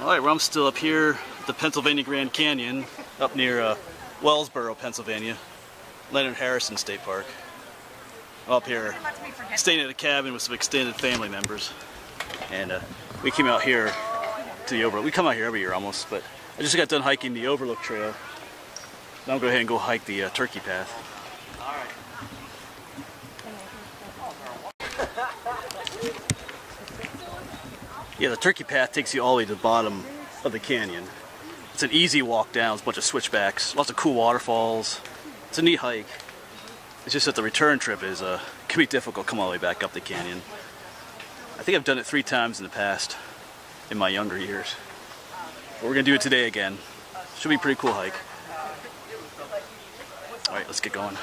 Alright, well, I'm still up here at the Pennsylvania Grand Canyon, up near Wellsboro, Pennsylvania, Leonard Harrison State Park. I'm up here staying at a cabin with some extended family members, and we came out here to the Overlook. We come out here every year almost, but I just got done hiking the Overlook Trail. Now I'll go ahead and go hike the Turkey Path. Yeah, the Turkey Path takes you all the way to the bottom of the canyon. It's an easy walk down. It's a bunch of switchbacks, lots of cool waterfalls. It's a neat hike. It's just that the return trip is can be difficult. Come all the way back up the canyon. I think I've done it 3 times in the past, in my younger years. But we're gonna do it today again. Should be a pretty cool hike. All right, let's get going.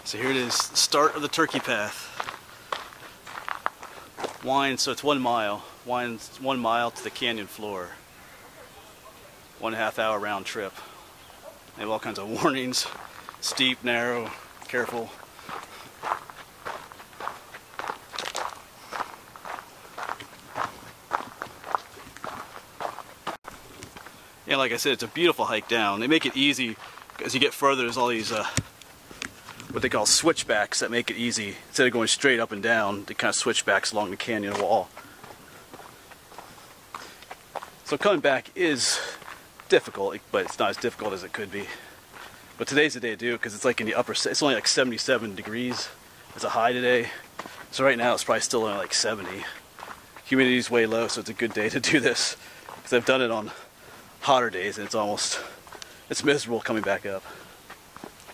So here it is, start of the Turkey Path. Winds, so it's 1 mile. Winds 1 mile to the canyon floor. 1.5 hour round trip. They have all kinds of warnings. Steep, narrow, careful. Yeah, like I said, it's a beautiful hike down. They make it easy as you get further. There's all these what they call switchbacks that make it easy. Instead of going straight up and down, they kind of switchbacks along the canyon wall. So coming back is difficult, but it's not as difficult as it could be. But today's the day to do it because it's like in the upper, it's only like 77 degrees. It's a high today. So right now it's probably still only like 70. Humidity's way low, so it's a good day to do this. Because I've done it on hotter days and it's miserable coming back up.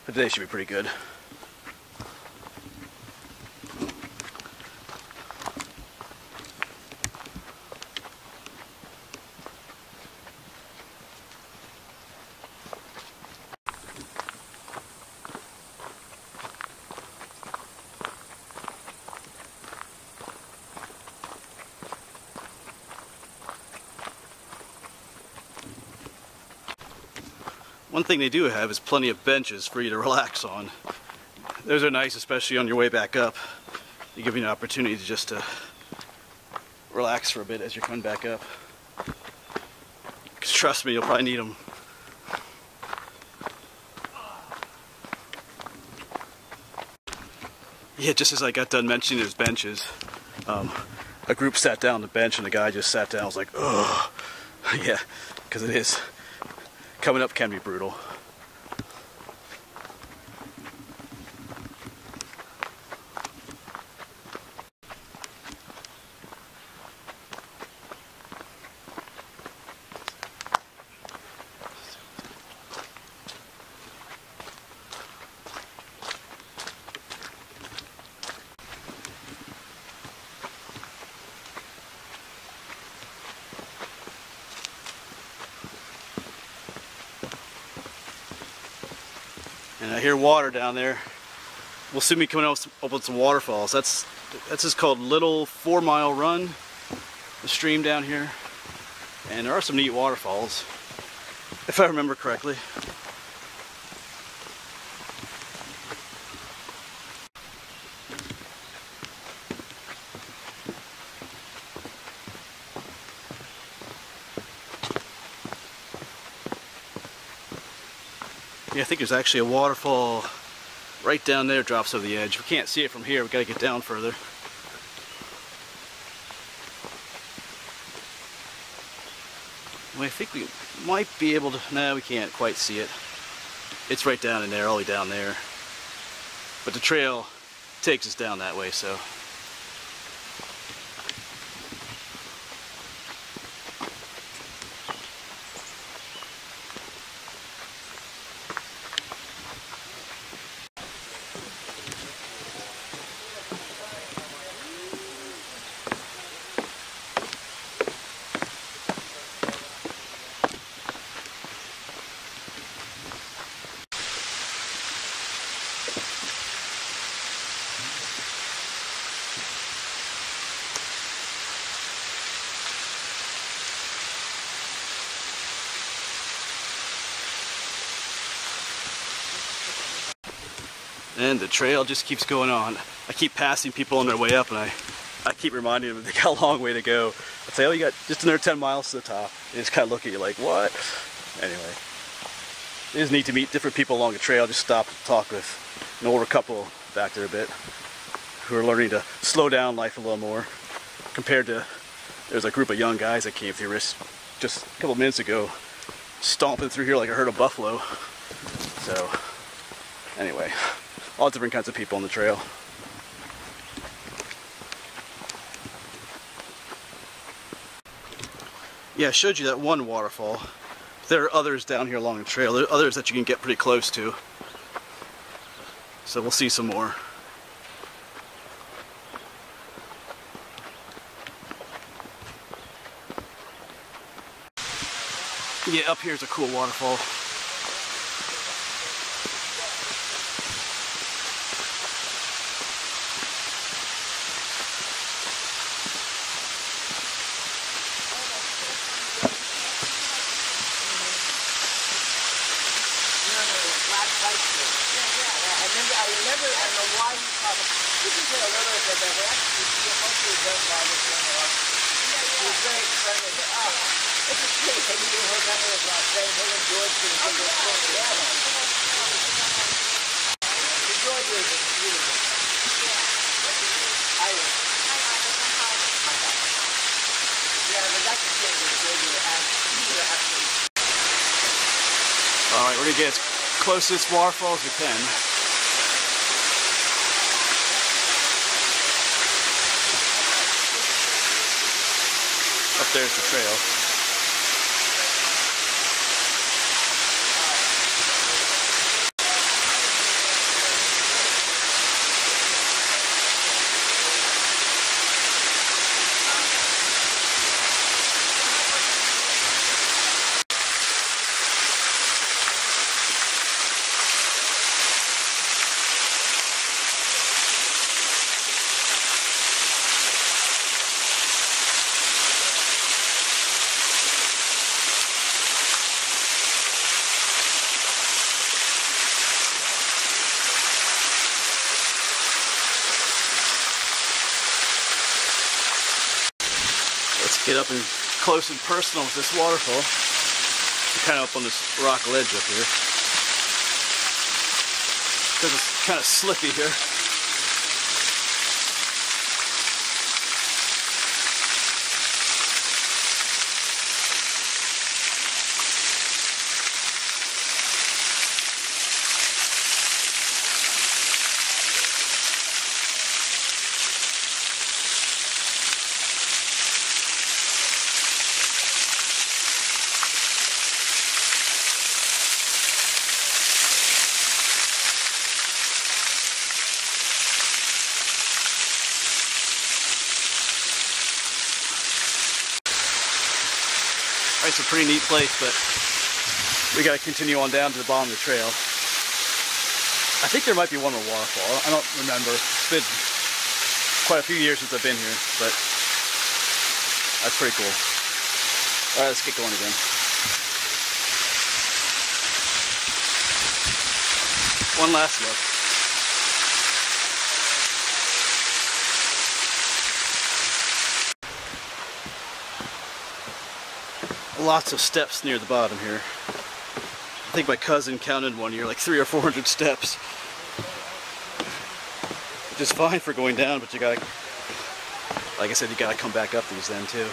But today should be pretty good. One thing they do have is plenty of benches for you to relax on. Those are nice, especially on your way back up. They give you an opportunity to just relax for a bit as you're coming back up. Because trust me, you'll probably need them. Yeah, just as I got done mentioning there's benches, a group sat down on the bench and the guy just sat down. I was like, ugh. Yeah, because it is. Coming up can be brutal. And I hear water down there. We'll soon be coming up with some waterfalls. That's just called Little 4 Mile Run, the stream down here. And there are some neat waterfalls, if I remember correctly. Yeah, I think there's actually a waterfall right down there, drops over the edge. We can't see it from here, we've got to get down further. Well, I think we might be able to, no, we can't quite see it. It's right down in there, all the way down there. But the trail takes us down that way, so. And the trail just keeps going on. I keep passing people on their way up, and I keep reminding them they got a long way to go. I say, oh, you got just another 10 miles to the top. They just kind of look at you like, what? Anyway, it is neat to meet different people along the trail. Just stop and talk with an older couple back there a bit who are learning to slow down life a little more compared to, there's a group of young guys that came through just a couple minutes ago, stomping through here like a herd of buffalo. So, anyway, all different kinds of people on the trail. Yeah, I showed you that one waterfall. There are others down here along the trail. There are others that you can get pretty close to. So we'll see some more. Yeah, up here is a cool waterfall. I remember, I don't know why he called it. This is a little bit that we actually mostly done by this young one. He was very friendly, but it's a shame that you didn't remember his last name. Him and George didn't think it was going together. George is beautiful. Irish. Yeah, but that's the thing with George actually. Alright, we're gonna get as close to this waterfall as we can. Up there's the trail. Let's get up and close and personal with this waterfall. We're kind of up on this rock ledge up here. Because it's kind of slippy here. It's a pretty neat place, but we got to continue on down to the bottom of the trail. I think there might be one more waterfall. I don't remember. It's been quite a few years since I've been here, but that's pretty cool. All right, let's get going again. One last look. Lots of steps near the bottom here. I think my cousin counted one year like 300 or 400 steps. Which is fine for going down, but you gotta, like I said, you gotta come back up these then too.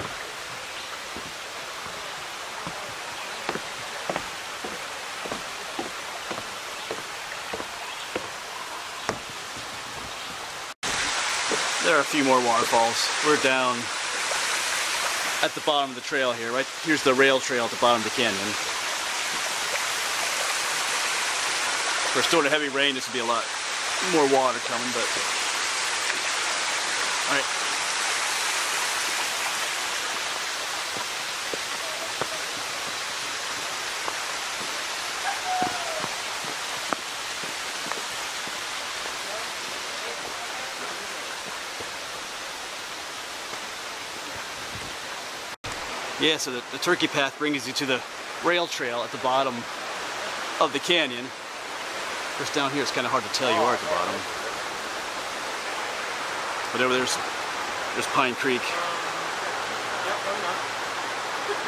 There are a few more waterfalls. We're down at the bottom of the trail here, right? Here's the rail trail at the bottom of the canyon. For a storm of heavy rain, this would be a lot more water coming, but all right. Yeah, so the turkey path brings you to the rail trail at the bottom of the canyon. Because down here it's kind of hard to tell you are at the bottom. But over there's Pine Creek.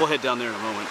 We'll head down there in a moment.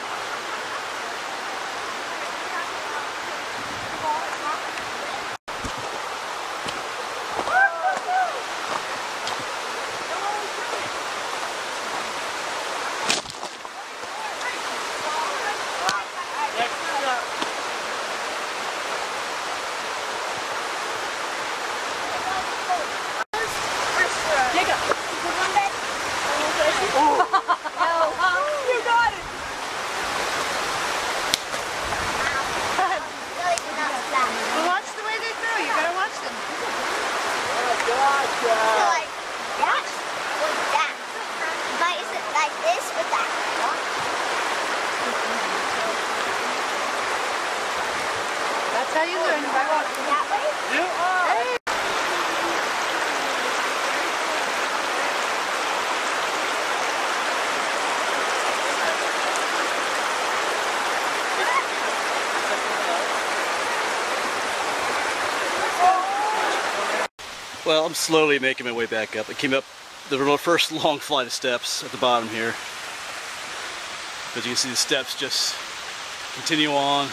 That's how you learn by walking that way? Yeah. Well, I'm slowly making my way back up. I came up the first long flight of steps at the bottom here. As you can see, the steps just continue on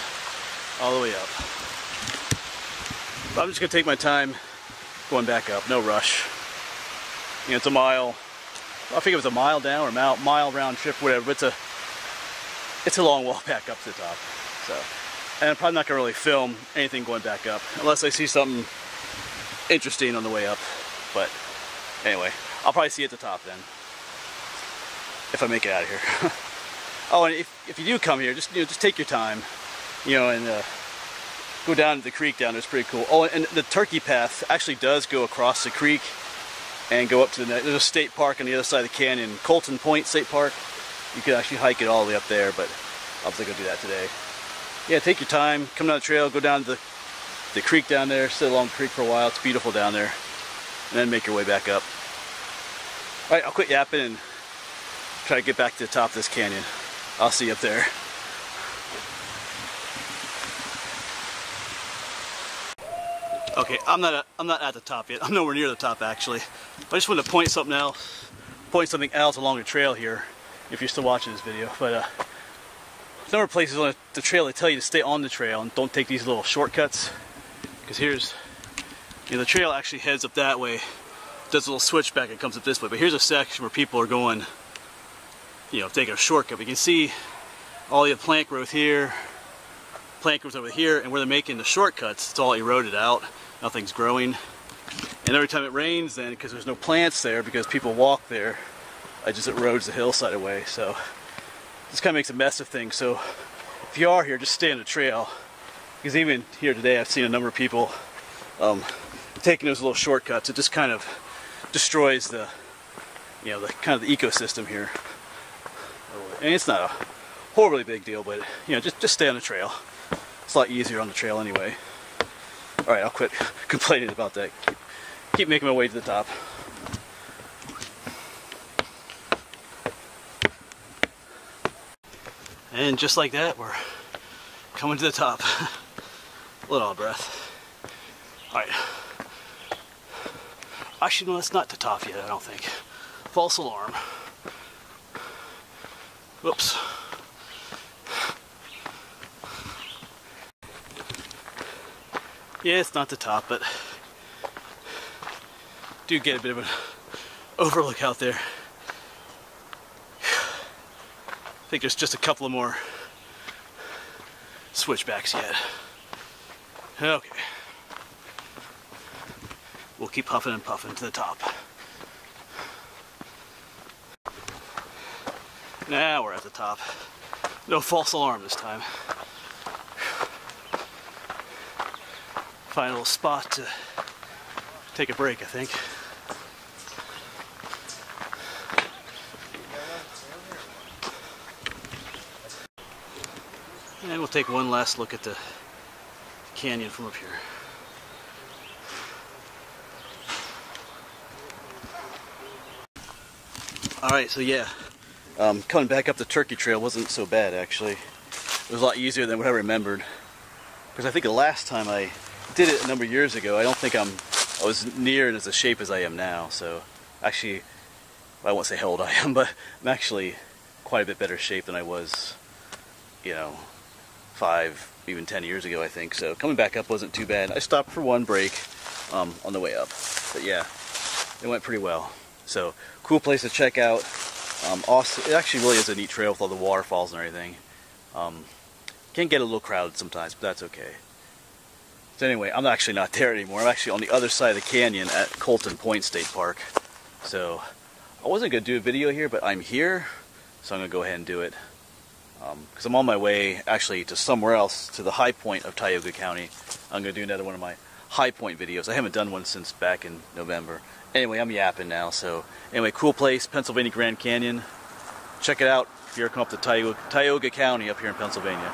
all the way up. But I'm just going to take my time going back up, no rush. You know, it's a mile, I think it was a mile down or mile round trip, whatever, but it's a long walk back up to the top. So, and I'm probably not going to really film anything going back up, unless I see something interesting on the way up. But anyway, I'll probably see you at the top then, if I make it out of here. Oh, and if you do come here, just take your time, and go down to the creek down there. It's pretty cool. Oh, and the turkey path actually does go across the creek and go up to the next. There's a state park on the other side of the canyon, Colton Point State Park. You could actually hike it all the way up there, but obviously go do that today. Yeah, take your time, come down the trail, go down to the creek down there, sit along the creek for a while. It's beautiful down there, and then make your way back up. All right, I'll quit yapping and try to get back to the top of this canyon. I'll see you up there. Okay, I'm not at the top yet. I'm nowhere near the top actually. I just wanted to point something else along the trail here, if you're still watching this video. But a number of places on the trail they tell you to stay on the trail and don't take these little shortcuts. Because here's, the trail actually heads up that way. Does a little switchback and comes up this way. But here's a section where people are going, taking a shortcut. We can see all the plant growth here, plant growth over here, and where they're making the shortcuts, it's all eroded out. Nothing's growing. And every time it rains then, because there's no plants there, because people walk there, it just erodes the hillside away. So this kind of makes a mess of things. So if you are here, just stay on the trail. Because even here today, I've seen a number of people taking those little shortcuts. It just kind of destroys the kind of the ecosystem here. And it's not a horribly big deal, but just stay on the trail. It's a lot easier on the trail anyway. All right, I'll quit complaining about that. Keep making my way to the top. And just like that, we're coming to the top. A little out of breath. All right. Actually, no, that's not the top yet, I don't think. False alarm. Whoops. Yeah, it's not the top, but do get a bit of an overlook out there. I think there's just a couple of more switchbacks yet. Okay. We'll keep huffing and puffing to the top. Now we're at the top. No false alarm this time. Find a little spot to take a break, I think. And we'll take one last look at the canyon from up here. Alright, so yeah, coming back up the Turkey Trail wasn't so bad actually. It was a lot easier than what I remembered. Because I think the last time I did it a number of years ago. I don't think I was near as a shape as I am now. So actually, I won't say how old I am, but I'm actually quite a bit better shape than I was, you know, 5, even 10 years ago, I think. So coming back up wasn't too bad. I stopped for one break on the way up, but yeah, it went pretty well. So cool place to check out. Also, it actually really is a neat trail with all the waterfalls and everything. Can get a little crowded sometimes, but that's okay. So anyway, I'm actually not there anymore. I'm actually on the other side of the canyon at Colton Point State Park. So I wasn't going to do a video here, but I'm here, so I'm going to go ahead and do it. Because I'm on my way actually to somewhere else, to the high point of Tioga County. I'm going to do another one of my high point videos. I haven't done one since back in November. Anyway, I'm yapping now. So anyway, cool place, Pennsylvania Grand Canyon. Check it out if you're coming up to Tioga County up here in Pennsylvania.